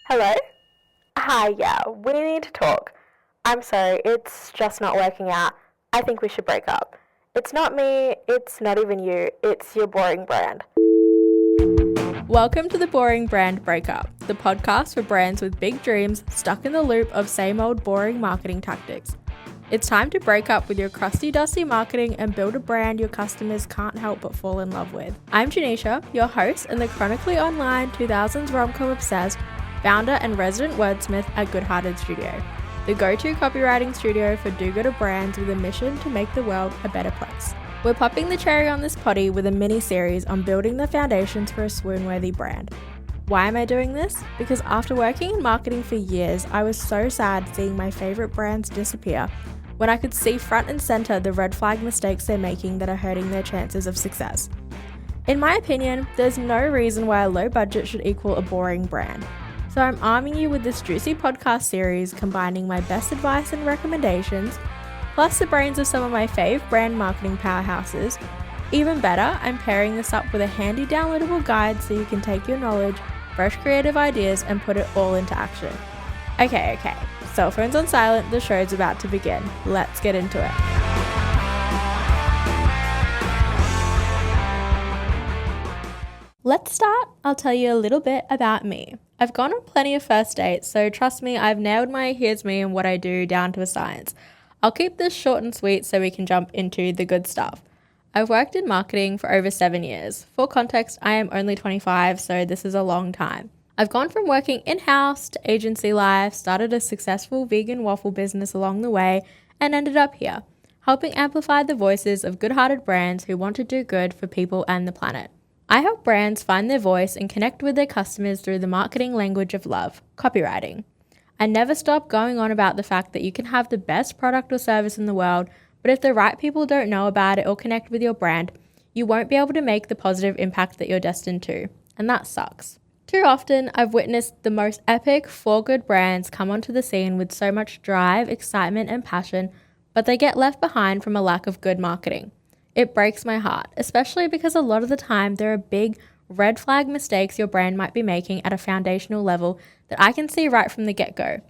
Hello? Hi, yeah, we need to talk. I'm sorry, it's just not working out. I think we should break up. It's not me, it's not even you, it's your boring brand. Welcome to the Boring Brand Breakup, the podcast for brands with big dreams stuck in the loop of same old boring marketing tactics. It's time to break up with your crusty dusty marketing and build a brand your customers can't help but fall in love with. I'm Janisha, your host and the chronically online 2000s rom-com obsessed founder and resident wordsmith at Good Hearted Studio, the go-to copywriting studio for do-gooder brands with a mission to make the world a better place. We're popping the cherry on this poddy with a mini-series on building the foundations for a swoon-worthy brand. Why am I doing this? Because after working in marketing for years, I was so sad seeing my favorite brands disappear when I could see front and center the red flag mistakes they're making that are hurting their chances of success. In my opinion, there's no reason why a low budget should equal a boring brand. So I'm arming you with this juicy podcast series combining my best advice and recommendations, plus the brains of some of my fave brand marketing powerhouses. Even better, I'm pairing this up with a handy downloadable guide so you can take your knowledge, fresh creative ideas, and put it all into action. Okay, cell phones on silent, the show's about to begin. Let's get into it. Let's start. I'll tell you a little bit about me. I've gone on plenty of first dates, so trust me, I've nailed my here's me and what I do down to a science. I'll keep this short and sweet so we can jump into the good stuff. I've worked in marketing for over 7 years. For context, I am only 25, so this is a long time. I've gone from working in-house to agency life, started a successful vegan waffle business along the way, and ended up here, helping amplify the voices of good-hearted brands who want to do good for people and the planet. I help brands find their voice and connect with their customers through the marketing language of love, copywriting. I never stop going on about the fact that you can have the best product or service in the world, but if the right people don't know about it or connect with your brand, you won't be able to make the positive impact that you're destined to, and that sucks. Too often, I've witnessed the most epic for-good brands come onto the scene with so much drive, excitement, and passion, but they get left behind from a lack of good marketing. It breaks my heart, especially because a lot of the time there are big red flag mistakes your brand might be making at a foundational level that I can see right from the get-go.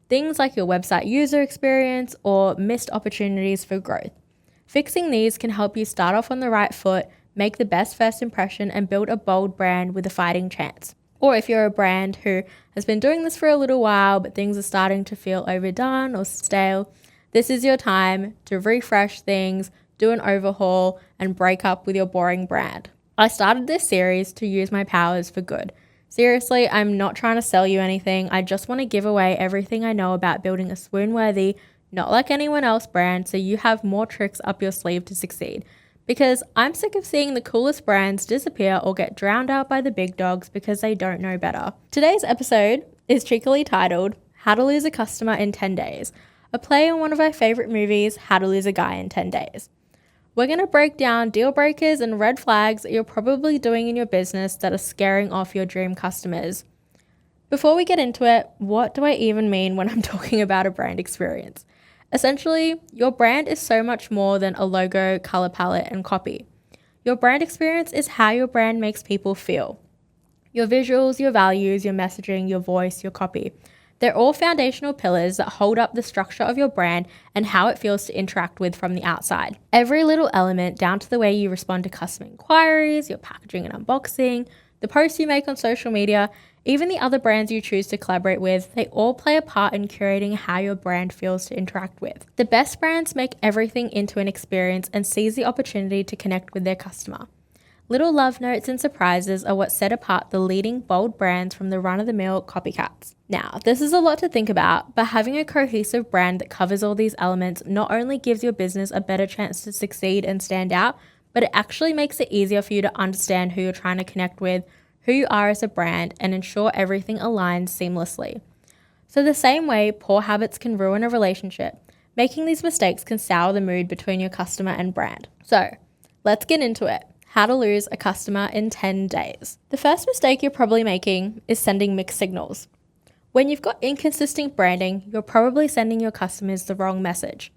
Things like your website user experience or missed opportunities for growth. Fixing these can help you start off on the right foot, make the best first impression, and build a bold brand with a fighting chance. Or if you're a brand who has been doing this for a little while but things are starting to feel overdone or stale, this is your time to refresh things, do an overhaul, and break up with your boring brand. I started this series to use my powers for good. Seriously, I'm not trying to sell you anything. I just want to give away everything I know about building a swoon-worthy, not like anyone else brand so you have more tricks up your sleeve to succeed. Because I'm sick of seeing the coolest brands disappear or get drowned out by the big dogs because they don't know better. Today's episode is cheekily titled, How to Lose a Customer in 10 Days, a play on one of my favorite movies, How to Lose a Guy in 10 Days. We're going to break down deal breakers and red flags that you're probably doing in your business that are scaring off your dream customers. Before we get into it, what do I even mean when I'm talking about a brand experience? Essentially, your brand is so much more than a logo, color palette, and copy. Your brand experience is how your brand makes people feel. Your visuals, your values, your messaging, your voice, your copy. They're all foundational pillars that hold up the structure of your brand and how it feels to interact with from the outside. Every little element, down to the way you respond to customer inquiries, your packaging and unboxing, the posts you make on social media, even the other brands you choose to collaborate with, they all play a part in curating how your brand feels to interact with. The best brands make everything into an experience and seize the opportunity to connect with their customer. Little love notes and surprises are what set apart the leading bold brands from the run-of-the-mill copycats. Now, this is a lot to think about, but having a cohesive brand that covers all these elements not only gives your business a better chance to succeed and stand out, but it actually makes it easier for you to understand who you're trying to connect with, who you are as a brand, and ensure everything aligns seamlessly. So the same way poor habits can ruin a relationship, making these mistakes can sour the mood between your customer and brand. So, let's get into it. How to lose a customer in 10 days. The first mistake you're probably making is sending mixed signals. When you've got inconsistent branding, you're probably sending your customers the wrong message.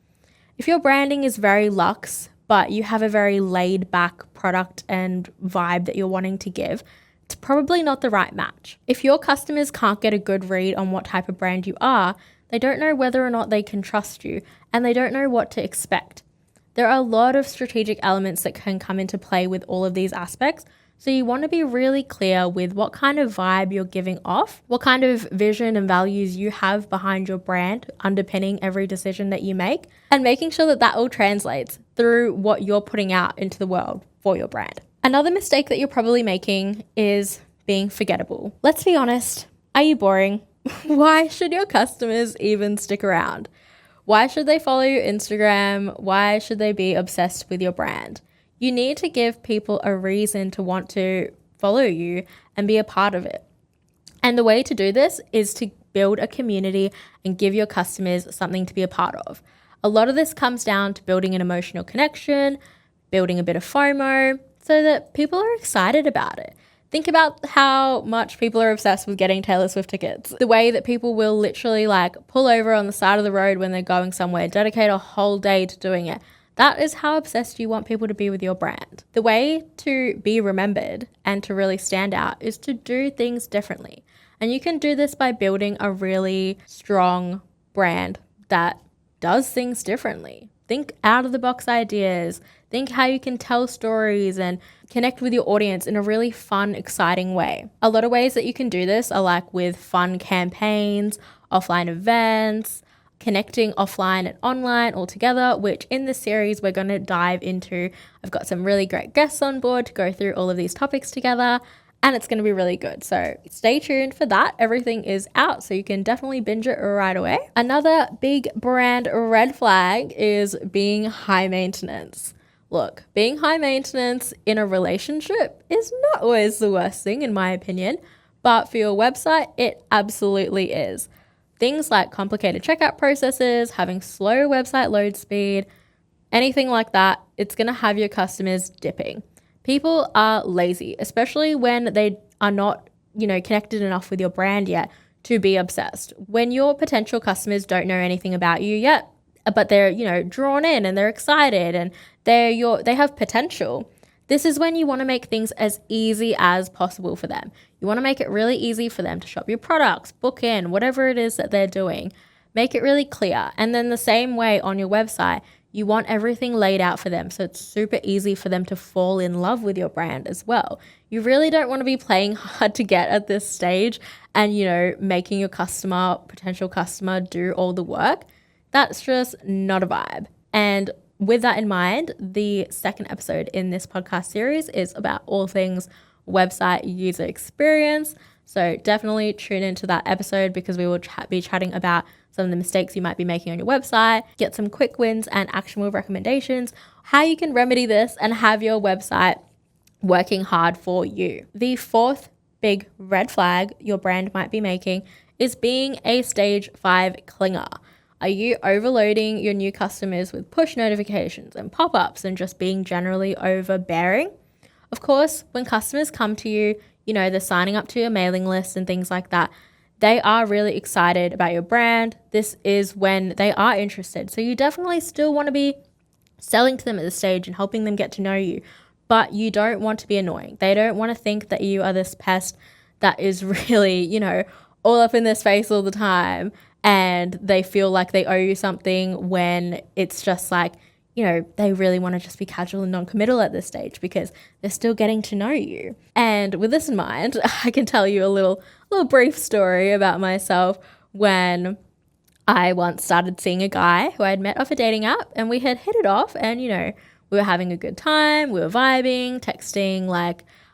If your branding is very luxe, but you have a very laid back product and vibe that you're wanting to give, it's probably not the right match. If your customers can't get a good read on what type of brand you are, they don't know whether or not they can trust you, and they don't know what to expect. There are a lot of strategic elements that can come into play with all of these aspects, so you want to be really clear with what kind of vibe you're giving off, what kind of vision and values you have behind your brand underpinning every decision that you make, and making sure that that all translates through what you're putting out into the world for your brand. Another mistake that you're probably making is being forgettable. Let's be honest, are you boring? Why should your customers even stick around? Why should they follow your Instagram? Why should they be obsessed with your brand? You need to give people a reason to want to follow you and be a part of it. And the way to do this is to build a community and give your customers something to be a part of. A lot of this comes down to building an emotional connection, building a bit of FOMO, so that people are excited about it. Think about how much people are obsessed with getting Taylor Swift tickets. The way that people will literally pull over on the side of the road when they're going somewhere, dedicate a whole day to doing it. That is how obsessed you want people to be with your brand. The way to be remembered and to really stand out is to do things differently. And you can do this by building a really strong brand that does things differently. Think out of the box ideas. Think how you can tell stories and connect with your audience in a really fun, exciting way. A lot of ways that you can do this are with fun campaigns, offline events, connecting offline and online all together, which in this series we're going to dive into. I've got some really great guests on board to go through all of these topics together, and it's going to be really good. So stay tuned for that. Everything is out, so you can definitely binge it right away. Another big brand red flag is being high maintenance. Look, being high maintenance in a relationship is not always the worst thing, in my opinion, but for your website, it absolutely is. Things like complicated checkout processes, having slow website load speed, anything like that, it's going to have your customers dipping. People are lazy, especially when they are not, connected enough with your brand yet to be obsessed. When your potential customers don't know anything about you yet, but they're, drawn in and they're excited and they have potential. This is when you want to make things as easy as possible for them. You want to make it really easy for them to shop your products, book in, whatever it is that they're doing. Make it really clear. And then the same way on your website, you want everything laid out for them so it's super easy for them to fall in love with your brand as well. You really don't want to be playing hard to get at this stage and, making your potential customer do all the work. That's just not a vibe. And with that in mind, the second episode in this podcast series is about all things website user experience. So definitely tune into that episode because we will be chatting about some of the mistakes you might be making on your website, get some quick wins and actionable recommendations, how you can remedy this and have your website working hard for you. The fourth big red flag your brand might be making is being a stage 5 clinger. Are you overloading your new customers with push notifications and pop-ups and just being generally overbearing? Of course, when customers come to you, they're signing up to your mailing list and things like that. They are really excited about your brand. This is when they are interested. So you definitely still want to be selling to them at this stage and helping them get to know you, but you don't want to be annoying. They don't want to think that you are this pest that is really, all up in their face all the time. And they feel like they owe you something when it's just they really want to just be casual and non-committal at this stage because they're still getting to know you. And with this in mind, I can tell you a little brief story about myself when I once started seeing a guy who I had met off a dating app and we had hit it off and, we were having a good time, we were vibing, texting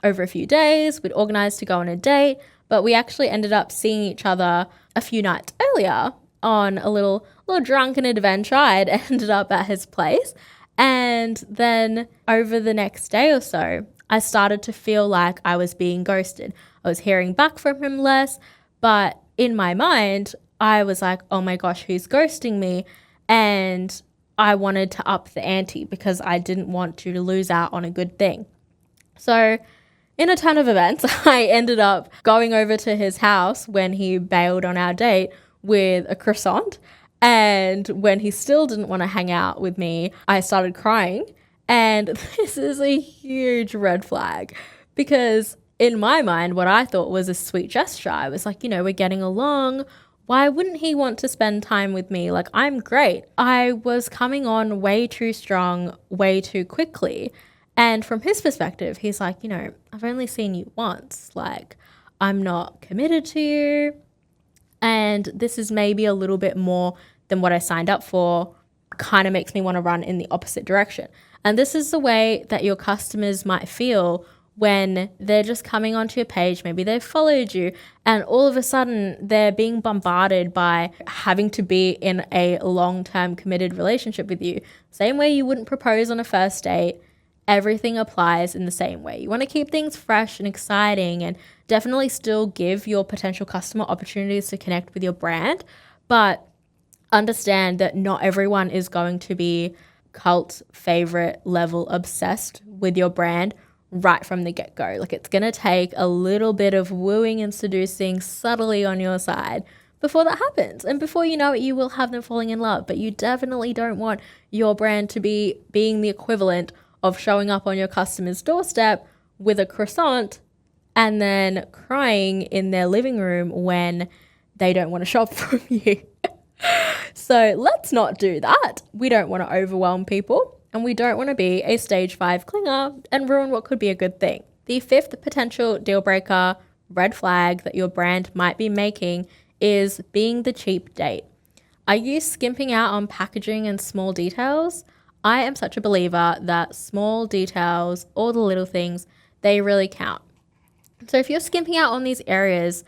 over a few days, we'd organized to go on a date, but we actually ended up seeing each other a few nights earlier on a little drunken adventure. I'd ended up at his place. And then over the next day or so, I started to feel like I was being ghosted. I was hearing back from him less, but in my mind, I was like, oh my gosh, who's ghosting me? And I wanted to up the ante because I didn't want to lose out on a good thing. So in a ton of events, I ended up going over to his house when he bailed on our date with a croissant. And when he still didn't want to hang out with me, I started crying. And this is a huge red flag because in my mind, what I thought was a sweet gesture. I was like, we're getting along. Why wouldn't he want to spend time with me? Like, I'm great. I was coming on way too strong, way too quickly. And from his perspective, he's like, I've only seen you once. Like, I'm not committed to you. And this is maybe a little bit more than what I signed up for. Kind of makes me want to run in the opposite direction. And this is the way that your customers might feel when they're just coming onto your page. Maybe they've followed you and all of a sudden they're being bombarded by having to be in a long-term committed relationship with you. Same way you wouldn't propose on a first date. Everything applies in the same way. You want to keep things fresh and exciting and definitely still give your potential customer opportunities to connect with your brand, but understand that not everyone is going to be cult favorite level obsessed with your brand right from the get-go. Like, it's going to take a little bit of wooing and seducing subtly on your side before that happens. And before you know it, you will have them falling in love. But you definitely don't want your brand to be being the equivalent of showing up on your customer's doorstep with a croissant and then crying in their living room when they don't want to shop from you. So let's not do that. We don't want to overwhelm people. And we don't want to be a stage 5 clinger and ruin what could be a good thing. The 5th potential deal breaker, red flag that your brand might be making is being the cheap date. Are you skimping out on packaging and small details? I am such a believer that small details, all the little things, they really count. So if you're skimping out on these areas,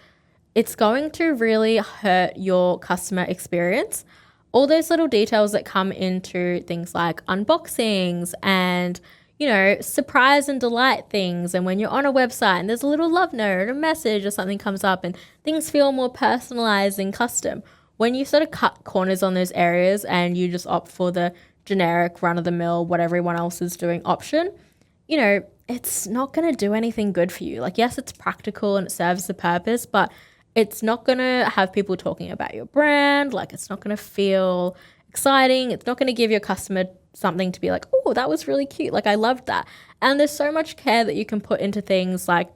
it's going to really hurt your customer experience. All those little details that come into things like unboxings and, surprise and delight things. And when you're on a website and there's a little love note or a message or something comes up and things feel more personalized and custom. When you sort of cut corners on those areas and you just opt for the generic run-of-the-mill, what everyone else is doing option, it's not going to do anything good for you. Like, yes, it's practical and it serves the purpose, but it's not going to have people talking about your brand. Like, it's not going to feel exciting. It's not going to give your customer something to be like, oh, that was really cute. Like, I loved that. And there's so much care that you can put into things like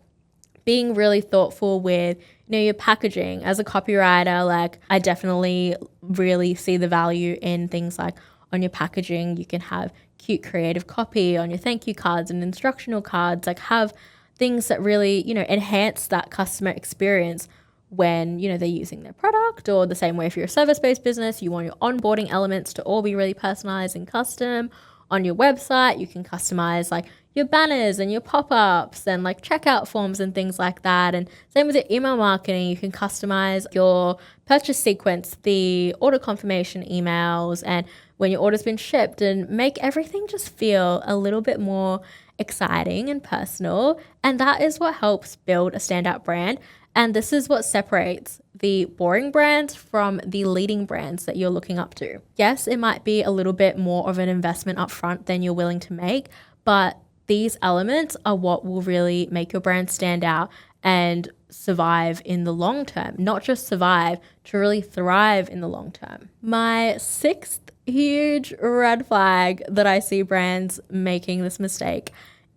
being really thoughtful with, your packaging. As a copywriter, like, I definitely really see the value in things like on your packaging, you can have cute creative copy on your thank you cards and instructional cards, like have things that really, enhance that customer experience when, they're using their product. Or the same way, if you're a service-based business, you want your onboarding elements to all be really personalized and custom. On your website, you can customize like your banners and your pop-ups and like checkout forms and things like that. And same with your email marketing, you can customize your purchase sequence, the order confirmation emails, and when your order's been shipped, and make everything just feel a little bit more exciting and personal. And that is what helps build a standout brand. And this is what separates the boring brands from the leading brands that you're looking up to. Yes, it might be a little bit more of an investment up front than you're willing to make, but these elements are what will really make your brand stand out and survive in the long term. Not just survive, to really thrive in the long term. My 6th huge red flag that I see brands making this mistake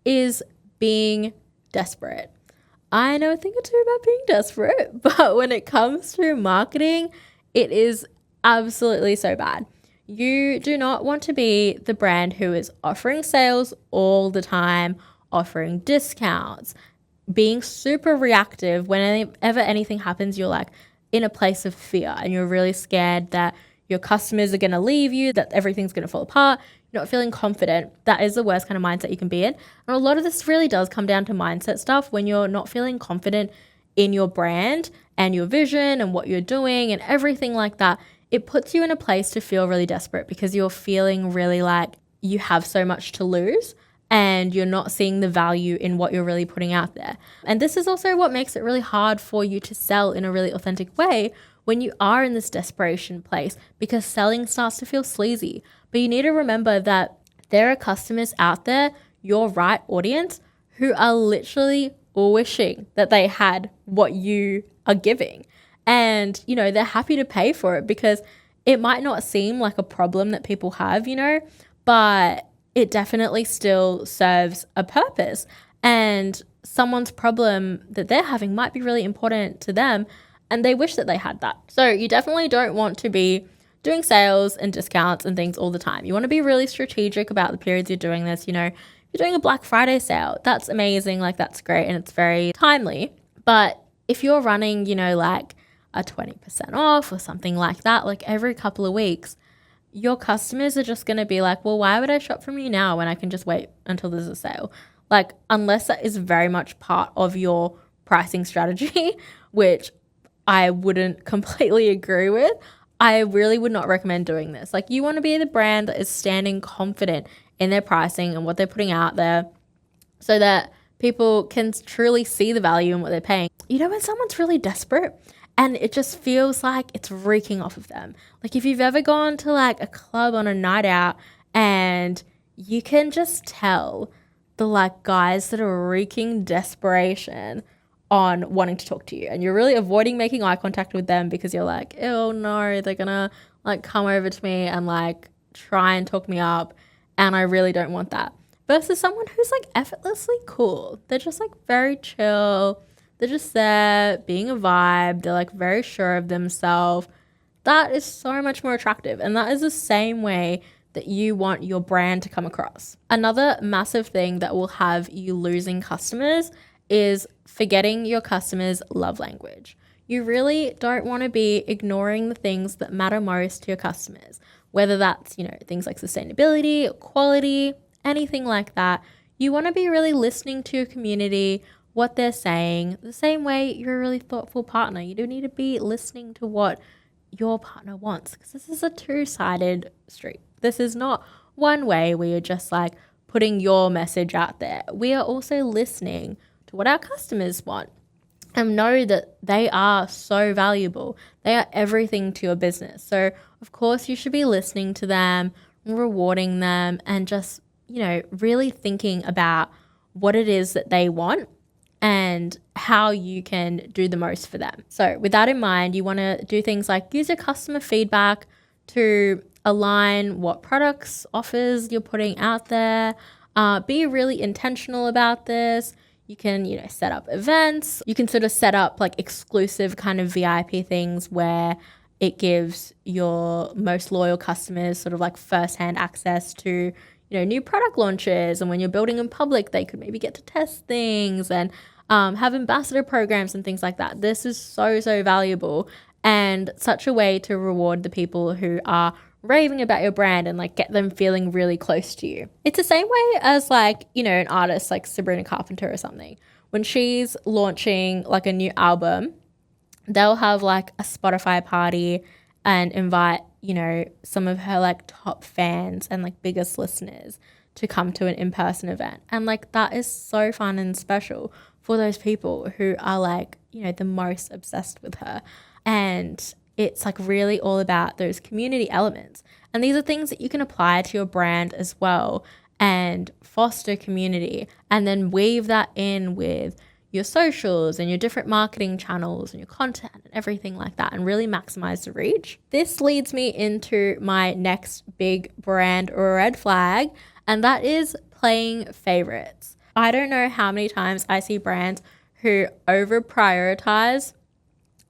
is being desperate. I know a thing or two about being desperate, but when it comes to marketing, it is absolutely so bad. You do not want to be the brand who is offering sales all the time, offering discounts, being super reactive. Whenever anything happens, you're like in a place of fear and you're really scared that your customers are going to leave you, that everything's going to fall apart. You're not feeling confident. That is the worst kind of mindset you can be in. And a lot of this really does come down to mindset stuff. When you're not feeling confident in your brand and your vision and what you're doing and everything like that, it puts you in a place to feel really desperate because you're feeling really like you have so much to lose and you're not seeing the value in what you're really putting out there. And this is also what makes it really hard for you to sell in a really authentic way when you are in this desperation place, because selling starts to feel sleazy. But you need to remember that there are customers out there, your right audience, who are literally wishing that they had what you are giving. And, they're happy to pay for it because it might not seem like a problem that people have, but it definitely still serves a purpose. And someone's problem that they're having might be really important to them and they wish that they had that. So you definitely don't want to be doing sales and discounts and things all the time. You want to be really strategic about the periods you're doing this. You know, if you're doing a Black Friday sale, that's amazing, like that's great and it's very timely. But if you're running, you know, like a 20% off or something like that, like every couple of weeks, your customers are just going to be like, well, why would I shop from you now when I can just wait until there's a sale? Like, unless that is very much part of your pricing strategy, which I wouldn't completely agree with, I really would not recommend doing this. Like, you want to be the brand that is standing confident in their pricing and what they're putting out there so that people can truly see the value in what they're paying. You know, when someone's really desperate and it just feels like it's reeking off of them. Like if you've ever gone to like a club on a night out and you can just tell the like guys that are reeking desperation on wanting to talk to you and you're really avoiding making eye contact with them because you're like, oh no, they're gonna like come over to me and like try and talk me up and I really don't want that. Versus someone who's like effortlessly cool. They're just like very chill. They're just there being a vibe. They're like very sure of themselves. That is so much more attractive. And that is the same way that you want your brand to come across. Another massive thing that will have you losing customers is forgetting your customers' love language. You really don't want to be ignoring the things that matter most to your customers, whether that's, you know, things like sustainability or quality, anything like that. You want to be really listening to your community, what they're saying, the same way you're a really thoughtful partner. You do need to be listening to what your partner wants because this is a two-sided street. This is not one way where you're just like putting your message out there. We are also listening to what our customers want and know that they are so valuable. They are everything to your business. So of course you should be listening to them, rewarding them, and just, you know, really thinking about what it is that they want and how you can do the most for them. So with that in mind, you want to do things like use your customer feedback to align what products, offers you're putting out there. Be really intentional about this. You can, you know, set up events. You can sort of set up like exclusive kind of VIP things where it gives your most loyal customers sort of like first-hand access to, you know, new product launches. And when you're building in public, they could maybe get to test things and have ambassador programs and things like that. This is so, so valuable and such a way to reward the people who are raving about your brand and like get them feeling really close to you. It's the same way as like, you know, an artist like Sabrina Carpenter or something. When she's launching like a new album, they'll have like a Spotify party and invite, you know, some of her like top fans and like biggest listeners to come to an in-person event. And like that is so fun and special for those people who are like, you know, the most obsessed with her. And it's like really all about those community elements. And these are things that you can apply to your brand as well and foster community and then weave that in with your socials and your different marketing channels and your content and everything like that and really maximize the reach. This leads me into my next big brand red flag, and that is playing favorites. I don't know how many times I see brands who over prioritize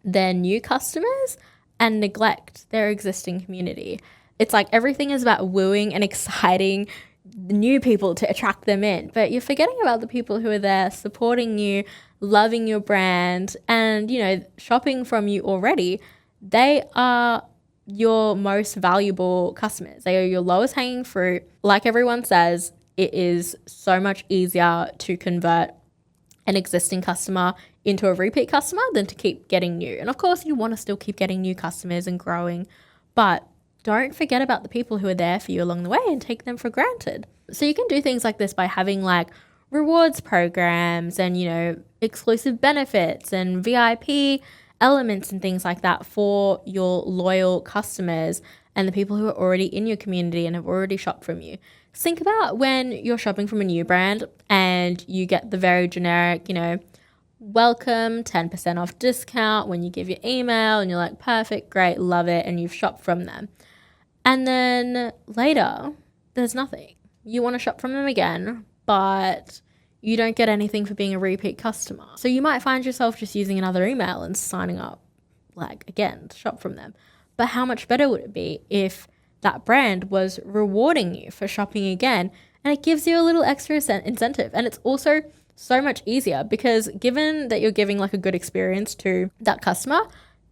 their new customers and neglect their existing community. It's like everything is about wooing and exciting new people to attract them in, but you're forgetting about the people who are there supporting you, loving your brand, and, you know, shopping from you already. They are your most valuable customers. They are your lowest hanging fruit. Like everyone says, it is so much easier to convert an existing customer into a repeat customer than to keep getting new. And of course, you want to still keep getting new customers and growing, but don't forget about the people who are there for you along the way and take them for granted. So you can do things like this by having like rewards programs and, you know, exclusive benefits and VIP elements and things like that for your loyal customers and the people who are already in your community and have already shopped from you. Think about when you're shopping from a new brand and you get the very generic, you know, welcome 10% off discount when you give your email and you're like, perfect, great, love it, and you've shopped from them. And then later, there's nothing. You want to shop from them again, but you don't get anything for being a repeat customer. So you might find yourself just using another email and signing up, like, again, to shop from them. But how much better would it be if that brand was rewarding you for shopping again, and it gives you a little extra incentive? And it's also so much easier because given that you're giving like a good experience to that customer,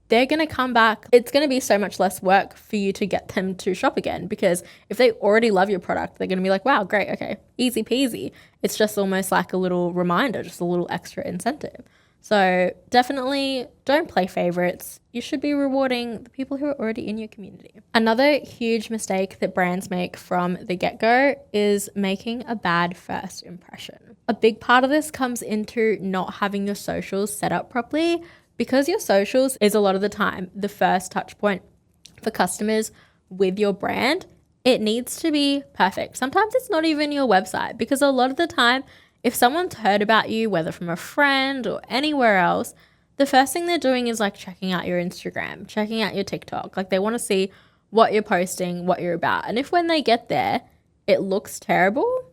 they're going to come back. It's going to be so much less work for you to get them to shop again, because if they already love your product, they're going to be like, wow, great, okay, easy peasy. It's just almost like a little reminder, just a little extra incentive. So definitely don't play favorites. You should be rewarding the people who are already in your community. Another huge mistake that brands make from the get-go is making a bad first impression. A big part of this comes into not having your socials set up properly, because your socials is a lot of the time the first touch point for customers with your brand. It needs to be perfect. Sometimes it's not even your website, because a lot of the time, if someone's heard about you, whether from a friend or anywhere else, the first thing they're doing is like checking out your Instagram, checking out your TikTok. Like they want to see what you're posting, what you're about. And if when they get there, it looks terrible,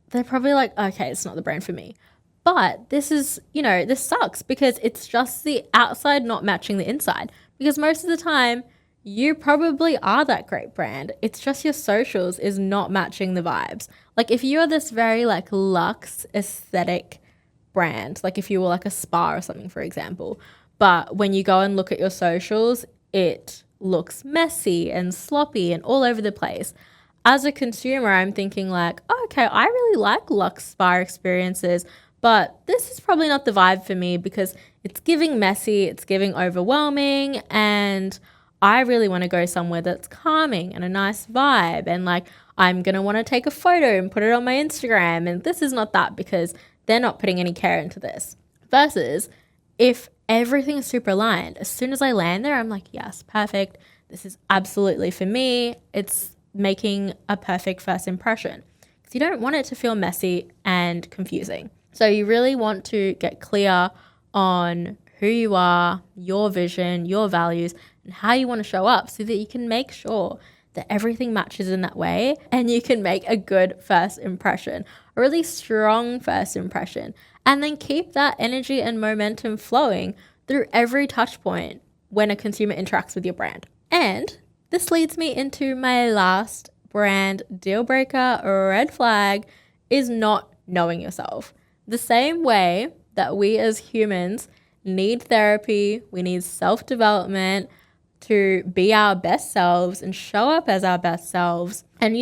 they're probably like, okay, it's not the brand for me. But this is, this sucks because it's just the outside not matching the inside. Because most of the time, you probably are that great brand. It's just your socials is not matching the vibes. Like if you're this very like luxe aesthetic brand, like if you were like a spa or something, for example, but when you go and look at your socials, it looks messy and sloppy and all over the place. As a consumer, I'm thinking like, oh, okay, I really like luxe spa experiences, but this is probably not the vibe for me because it's giving messy, it's giving overwhelming, and I really want to go somewhere that's calming and a nice vibe, and like I'm going to want to take a photo and put it on my Instagram, and this is not that because they're not putting any care into this. Versus if everything is super aligned, as soon as I land there, I'm like, yes, perfect. This is absolutely for me. It's making a perfect first impression because you don't want it to feel messy and confusing. So you really want to get clear on who you are, your vision, your values, and how you want to show up so that you can make sure that everything matches in that way and you can make a good first impression, a really strong first impression, and then keep that energy and momentum flowing through every touch point when a consumer interacts with your brand. And this leads me into my last brand deal breaker or red flag is not knowing yourself. The same way that we as humans need therapy, we need self-development to be our best selves and show up as our best selves and,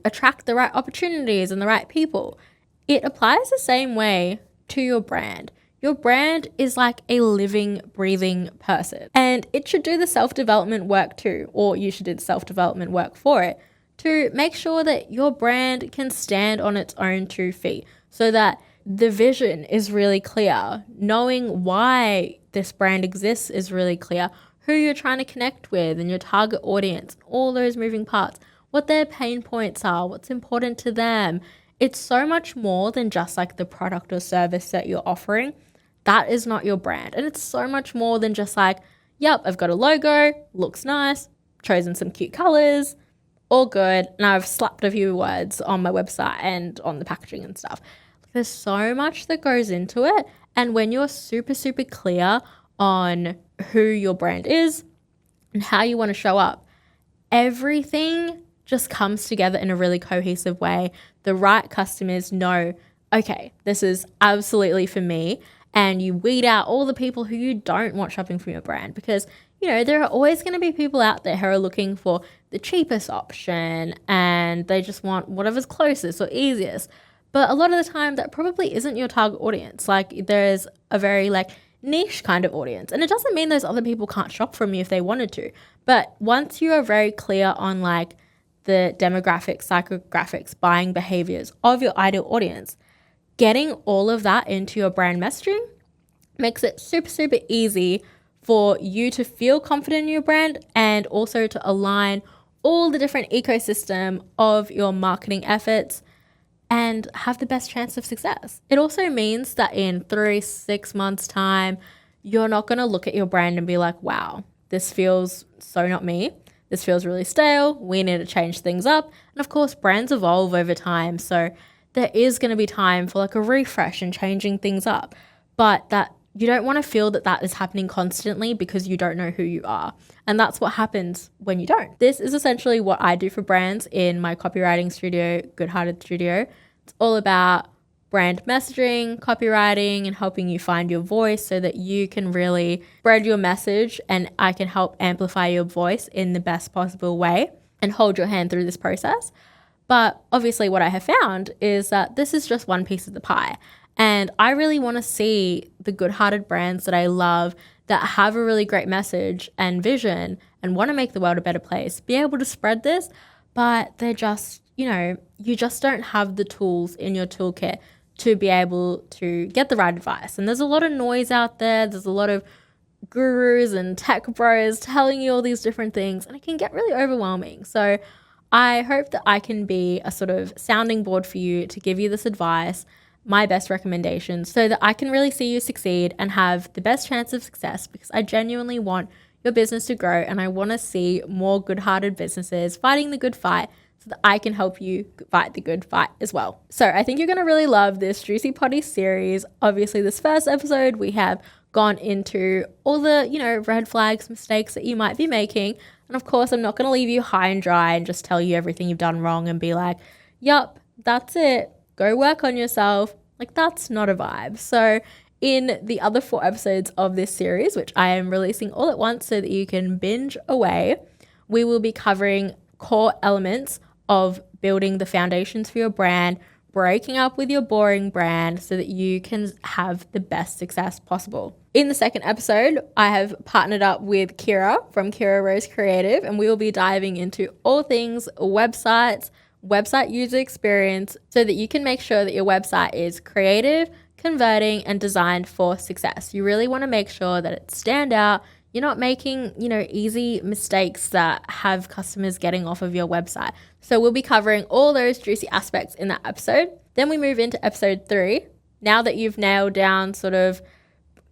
attract the right opportunities and the right people. It applies the same way to your brand. Your brand is like a living, breathing person, and it should do the self-development work too, or you should do the self-development work for it to make sure that your brand can stand on its own 2 feet so that the vision is really clear. Knowing why this brand exists is really clear. Who you're trying to connect with and your target audience, all those moving parts, what their pain points are, what's important to them. It's so much more than just like the product or service that you're offering. That is not your brand. And it's so much more than just like, yep, I've got a logo, looks nice, chosen some cute colors, all good. And I've slapped a few words on my website and on the packaging and stuff. There's so much that goes into it. And when you're super, super clear on who your brand is and how you want to show up, everything just comes together in a really cohesive way. The right customers know, okay, this is absolutely for me. And you weed out all the people who you don't want shopping from your brand because, there are always going to be people out there who are looking for the cheapest option and they just want whatever's closest or easiest. But a lot of the time that probably isn't your target audience. Like there's a very niche kind of audience. And it doesn't mean those other people can't shop from you if they wanted to. But once you are very clear on the demographics, psychographics, buying behaviors of your ideal audience, getting all of that into your brand messaging makes it super, super easy for you to feel confident in your brand and also to align all the different ecosystem of your marketing efforts and have the best chance of success. It also means that in 3-6 months time, you're not going to look at your brand and be like, wow, this feels so not me. This feels really stale. We need to change things up. And of course, brands evolve over time. So there is going to be time for like a refresh and changing things up, but that you don't want to feel that that is happening constantly because you don't know who you are. And that's what happens when you don't. This is essentially what I do for brands in my copywriting studio, Good Hearted Studio. It's all about brand messaging, copywriting, and helping you find your voice so that you can really spread your message, and I can help amplify your voice in the best possible way and hold your hand through this process. But obviously what I have found is that this is just one piece of the pie. And I really want to see the good-hearted brands that I love that have a really great message and vision and want to make the world a better place be able to spread this, but they're just, you just don't have the tools in your toolkit to be able to get the right advice. And there's a lot of noise out there. There's a lot of gurus and tech bros telling you all these different things, and it can get really overwhelming. So I hope that I can be a sort of sounding board for you to give you this advice, my best recommendations, so that I can really see you succeed and have the best chance of success, because I genuinely want your business to grow and I want to see more good-hearted businesses fighting the good fight so that I can help you fight the good fight as well. So I think you're going to really love this Juicy Poddy series. Obviously, this first episode, we have gone into all the, red flags, mistakes that you might be making. And of course, I'm not going to leave you high and dry and just tell you everything you've done wrong and be like, yup, that's it. Go work on yourself. Like, that's not a vibe. So in the other 4 episodes of this series, which I am releasing all at once so that you can binge away, we will be covering core elements of building the foundations for your brand, breaking up with your boring brand so that you can have the best success possible. In the second episode, I have partnered up with Kira from Kira Rose Creative, and we will be diving into all things websites, website user experience, so that you can make sure that your website is creative, converting, and designed for success. You really want to make sure that it stand out. You're not making, easy mistakes that have customers getting off of your website. So we'll be covering all those juicy aspects in that episode. Then we move into episode 3. Now that you've nailed down sort of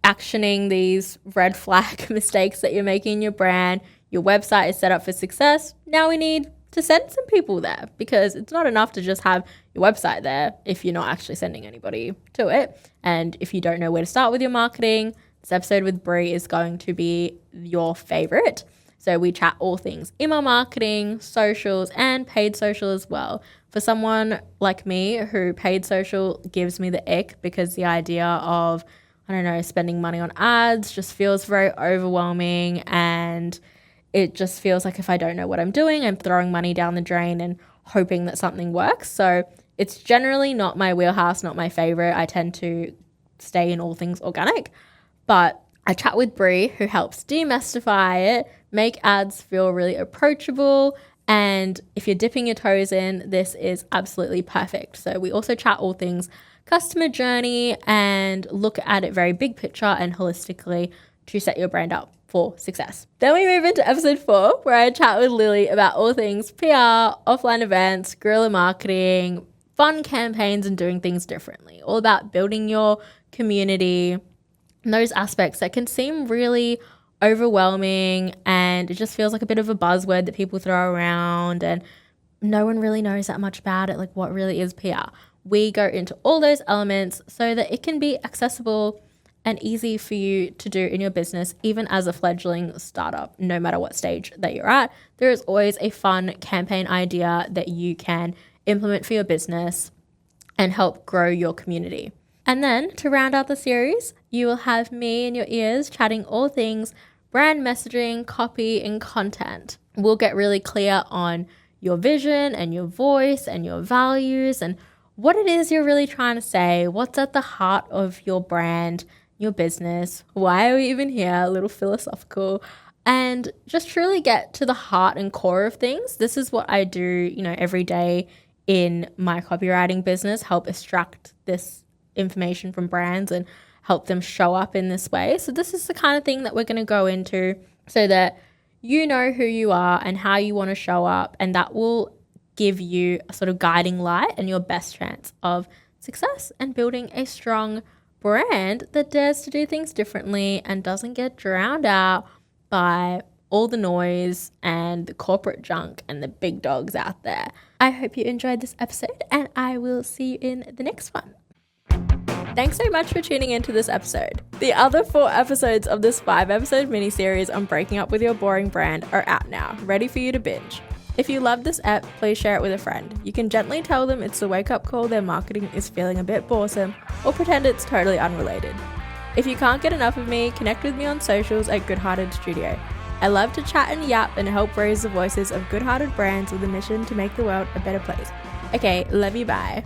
actioning these red flag mistakes that you're making in your brand, your website is set up for success. Now we need to send some people there, because it's not enough to just have your website there if you're not actually sending anybody to it. And if you don't know where to start with your marketing, this episode with Brie is going to be your favorite. So we chat all things email marketing, socials, and paid social as well. For someone like me who paid social gives me the ick, because the idea of, spending money on ads just feels very overwhelming, and it just feels like if I don't know what I'm doing, I'm throwing money down the drain and hoping that something works. So it's generally not my wheelhouse, not my favorite. I tend to stay in all things organic. But I chat with Brie, who helps demystify it, make ads feel really approachable. And if you're dipping your toes in, this is absolutely perfect. So we also chat all things customer journey and look at it very big picture and holistically to set your brand up for success. Then we move into episode 4, where I chat with Lily about all things PR, offline events, guerrilla marketing, fun campaigns, and doing things differently. All about building your community and those aspects that can seem really overwhelming, and it just feels like a bit of a buzzword that people throw around and no one really knows that much about it, like what really is PR. We go into all those elements so that it can be accessible and easy for you to do in your business, even as a fledgling startup. No matter what stage that you're at, there is always a fun campaign idea that you can implement for your business and help grow your community. And then to round out the series, you will have me in your ears chatting all things brand messaging, copy, and content. We'll get really clear on your vision and your voice and your values and what it is you're really trying to say, what's at the heart of your brand, your business, why are we even here, a little philosophical, and just truly get to the heart and core of things. This is what I do, every day in my copywriting business, help extract this information from brands and help them show up in this way. So this is the kind of thing that we're going to go into so that you know who you are and how you want to show up, and that will give you a sort of guiding light and your best chance of success and building a strong brand that dares to do things differently and doesn't get drowned out by all the noise and the corporate junk and the big dogs out there. I hope you enjoyed this episode, and I will see you in the next one. Thanks so much for tuning into this episode. The other 4 episodes of this 5-episode mini-series on breaking up with your boring brand are out now, ready for you to binge. If you love this ep, please share it with a friend. You can gently tell them it's the wake-up call their marketing is feeling a bit boresome, or pretend it's totally unrelated. If you can't get enough of me, connect with me on socials at Goodhearted Studio. I love to chat and yap and help raise the voices of good-hearted brands with a mission to make the world a better place. Okay, love you, bye.